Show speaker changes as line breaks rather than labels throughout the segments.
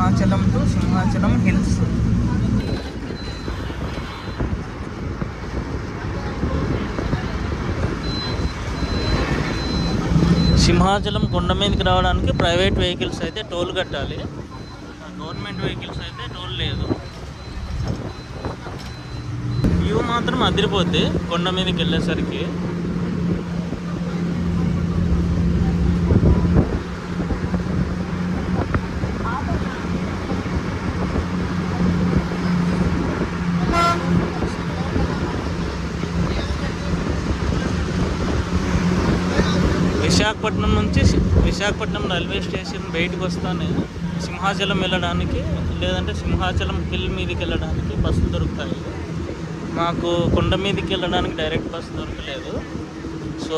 Simhachalam to Simhachalam hills. Simhachalam కొండ మీదకి రావడానికి ప్రైవేట్ వెహికల్స్ అయితే టోల్ కట్టాలి, గవర్నమెంట్ వెహికల్స్ అయితే టోల్ లేదు. వ్యూ మాత్రం అదిరిపోద్ది కొండ మీదకి వెళ్ళేసరికి. విశాఖపట్నం రైల్వే స్టేషన్ బయటకు వస్తానే సింహాచలం వెళ్ళడానికి, లేదంటే సింహాచలం హిల్ మీదకి వెళ్ళడానికి బస్సులు దొరుకుతాయి. మాకు కొండ మీదకి వెళ్ళడానికి డైరెక్ట్ బస్సు దొరకలేదు. సో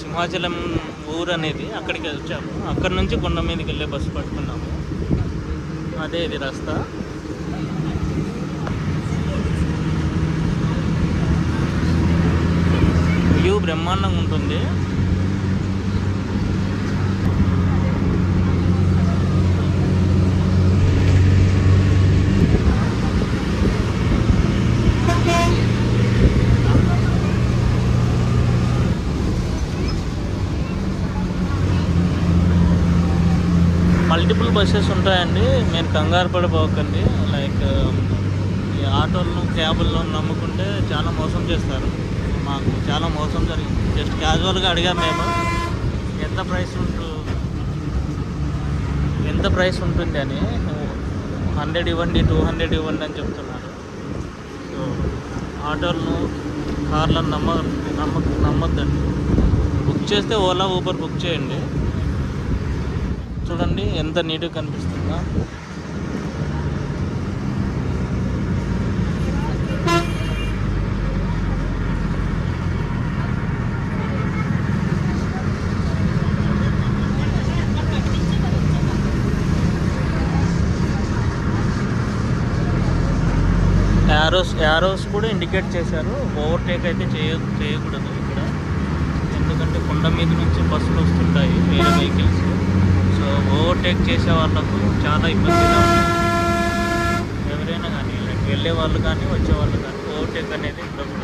సింహాచలం ఊరు అనేది అక్కడికి వచ్చాము. అక్కడి నుంచి కొండ మీదకి వెళ్ళే బస్సు పట్టుకున్నాము. అదే ఇది రస్తా. వ్యూ బ్రహ్మాండంగా ఉంటుంది. మల్టిపుల్ బస్సెస్ ఉంటాయండి, మీరు కంగారు పడిపోకండి. లైక్ ఈ ఆటోలను క్యాబుల్లో నమ్ముకుంటే చాలా మోసం చేస్తారు. మాకు చాలా మోసం జరిగింది. జస్ట్ క్యాజువల్గా అడిగాము మేము ఎంత ప్రైస్ ఉంటుంది అని. 100 ఇవ్వండి, 200 ఇవ్వండి అని చెప్తున్నారు. సో ఆటోలను కార్లను నమ్మొద్దండి. బుక్ చేస్తే ఓలా ఊబర్ బుక్ చేయండి. చూడండి ఎంత నీట్గా కనిపిస్తుందా. యారోస్ కూడా ఇండికేట్ చేశారు. ఓవర్టేక్ అయితే చేయకూడదు ఇక్కడ, ఎందుకంటే కొండ మీద నుంచి బస్సులు వస్తుంటాయి, వేరే వెహికల్స్. సో ఓవర్టేక్ చేసే వాళ్ళకు చాలా ఇబ్బందిగా ఉంటుంది. ఎవరైనా కానీ వెళ్ళే వాళ్ళు కానీ వచ్చే వాళ్ళు కానీ ఓవర్టేక్ అనేది ఉండకూడదు.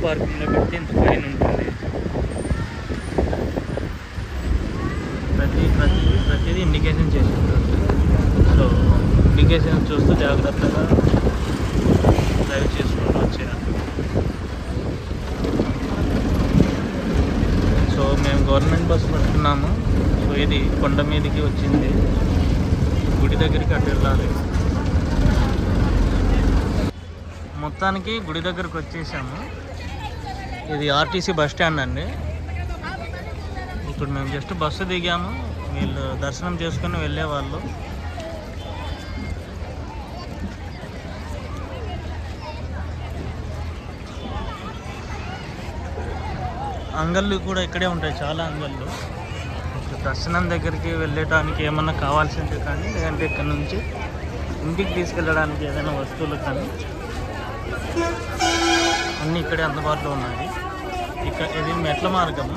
పార్కింగ్లో పెడితే ఇంత ఫైన్ ఉంటుంది. ప్రతిదీ ఇండికేషన్ చేసి ఉంటుంది. సో ఇండికేషన్ చూస్తూ జాగ్రత్తగా డ్రైవ్ చేసుకుంటూ వచ్చేయాలి. సో మేము గవర్నమెంట్ బస్సు పట్టుకున్నాము. సో ఇది కొండ మీదకి వచ్చింది, గుడి దగ్గరికి అటు వెళ్ళాలి. మొత్తానికి గుడి దగ్గరకు వచ్చేసాము. ఇది ఆర్టీసీ బస్ స్టాండ్ అండి. ఇప్పుడు మేము జస్ట్ బస్సు దిగాము, వీళ్ళు దర్శనం చేసుకుని వెళ్ళేవాళ్ళు. అంగళ్ళు కూడా ఇక్కడే ఉంటాయి, చాలా అంగళ్ళు. దర్శనం దగ్గరికి వెళ్ళటానికి ఏమన్నా కావాల్సింది కానీ, లేదంటే ఇక్కడ నుంచి ఇంటికి తీసుకెళ్ళడానికి ఏదైనా వస్తువులు కానీ అన్నీ ఇక్కడే అందుబాటులో ఉన్నాయి. ఇది మెట్ల మార్గము.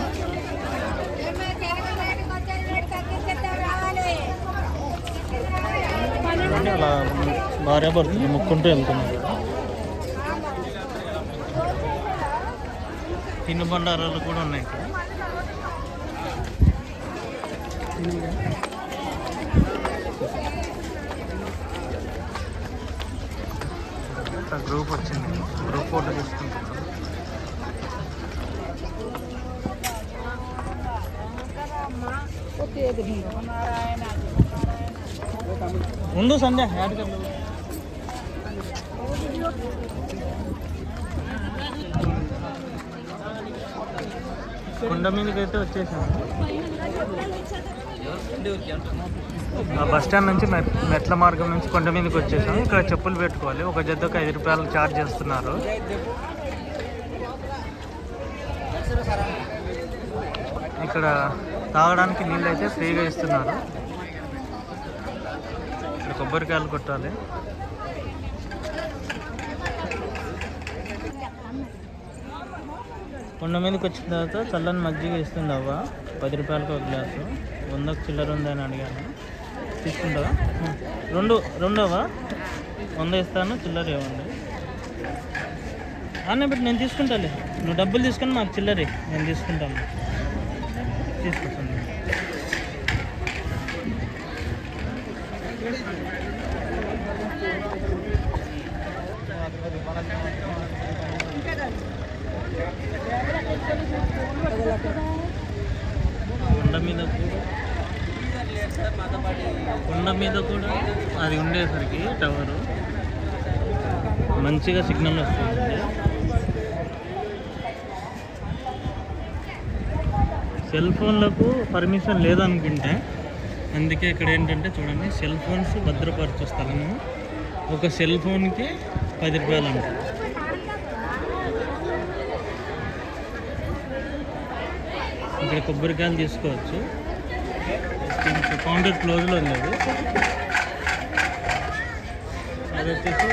అలా భార్యాభర్తలు ముక్కుంటూ వెళ్తున్నారు. తినుబండారాలు కూడా ఉన్నాయి ఇక్కడ. గ్రూప్ వచ్చింది, గ్రూప్ ఫోటో తీసుకుంటున్నాం. ఉండు సంధ్య కొండ మీదకి అయితే వచ్చేసాము. ఆ బస్ స్టాండ్ నుంచి మెట్ల మార్గం నుంచి కొండ మీదకి వచ్చేసాము. ఇక్కడ చెప్పులు పెట్టుకోవాలి, ఒక జతకు 5 రూపాయలు ఛార్జ్ చేస్తున్నారు. ఇక్కడ తాగడానికి నీళ్ళు అయితే ఫ్రీగా ఇస్తున్నారు. ఇక్కడ కొబ్బరికాయలు కొట్టాలి. కొండ మీదకి వచ్చిన తర్వాత చల్లని మజ్జిగ ఇస్తుంది అవ్వ, 10 రూపాయలకి ఒక గ్లాసు. 100కు చిల్లర ఉందని అడిగాను. తీసుకుంటావా? రెండవా 100 ఇస్తాను, చిల్లర ఇవ్వండి అన్న. బట్టి నేను తీసుకుంటాలే, నువ్వు డబ్బులు తీసుకొని మాకు చిల్లరే నేను తీసుకుంటాను. తీసుకొస్తాను. కొండ మీద కూడా అది ఉండేసరికి టవరు మంచిగా సిగ్నల్ వస్తుంది. సెల్ ఫోన్లకు పర్మిషన్ లేదనుకుంటే, అందుకే ఇక్కడ ఏంటంటే చూడండి, సెల్ ఫోన్స్ భద్రపరచే స్థలము. ఒక సెల్ ఫోన్కి 10 రూపాయలు అంట. ఇక్కడ కొబ్బరికాయలు తీసుకోవచ్చు. కౌంటర్ క్లోజ్లో ఉంది అది వచ్చేసి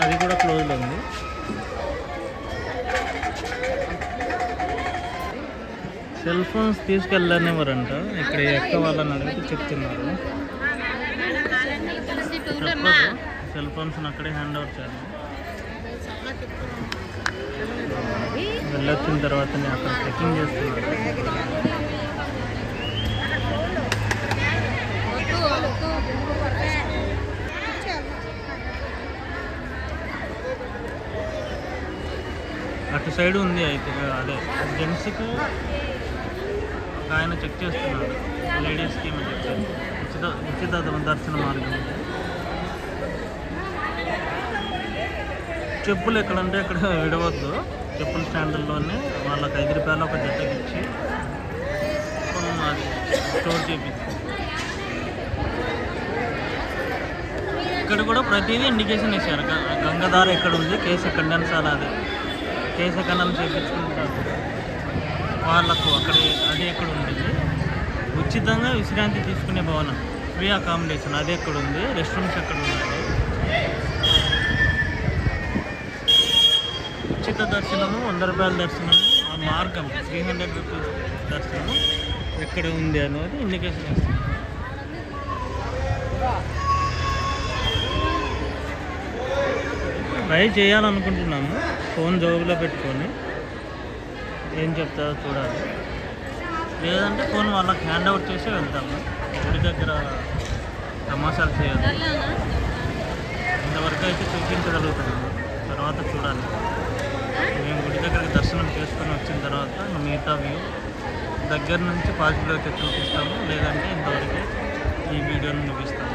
అది కూడా క్లోజ్లో ఉంది. సెల్ ఫోన్స్ తీసుకెళ్ళనివ్వరంట. ఇక్కడ ఎక్క వాళ్ళని అడిగితే చెప్తున్నారు. సెల్ ఫోన్స్ అక్కడే హ్యాండ్ ఓవర్ చేయాలి. వెళ్ళొచ్చిన తర్వాతనే అక్కడ చెకింగ్ చేస్తున్నారు. అటు సైడ్ ఉంది అయితే, అదే జెంట్స్కి ఒక ఆయన చెక్ చేస్తున్నాడు, లేడీస్కి ఏమో చెక్ ఉచిత దర్శన మార్గం. చెప్పులు ఎక్కడంటే ఇక్కడ విడవద్దు, చెప్పుల స్టాండ్లోనే వాళ్ళకి 5 రూపాయలు ఒక జతకి ఇచ్చి స్టోర్ చేయించి. ఇక్కడ కూడా ప్రతిదీ ఇండికేషన్ ఇచ్చారు. గంగాధార ఎక్కడ ఉంది, కేసు కండెన్సాల అదే కేసు కన్నం చేయించుకుంటారు వాళ్ళకు అక్కడ, అది ఎక్కడ ఉంటుంది. ఉచితంగా విశ్రాంతి తీసుకునే భవనం, ఫ్రీ అకామిడేషన్ అది ఎక్కడ ఉంది, రెస్ట్ రూమ్స్ ఎక్కడ ఉన్నాయి. ఉచిత దర్శనము 100 రూపాయల దర్శనము, ఆ మార్గం 300 రూపీస్ దర్శనం ఎక్కడ ఉంది అనేది ఇండికేషన్ ఇస్తుంది. ట్రై చేయాలనుకుంటున్నాము, ఫోన్ జోబులో పెట్టుకొని ఏం చెప్తారో చూడాలి. లేదంటే ఫోన్ వాళ్ళకి హ్యాండ్ ఓవర్ చేసి వెళ్తాము. గుడి దగ్గర తమాషాలు చేయొద్దు. ఇంతవరకు అయితే చూపించగలుగుతున్నాము, తర్వాత చూడాలి. మేము గుడి దగ్గరికి దర్శనం చేసుకొని వచ్చిన తర్వాత మిగతా వ్యూ దగ్గర నుంచి పాజిటివ్ అయితే చూపిస్తాము. లేదంటే ఇంతవరకు ఈ వీడియోని ముగిస్తాము.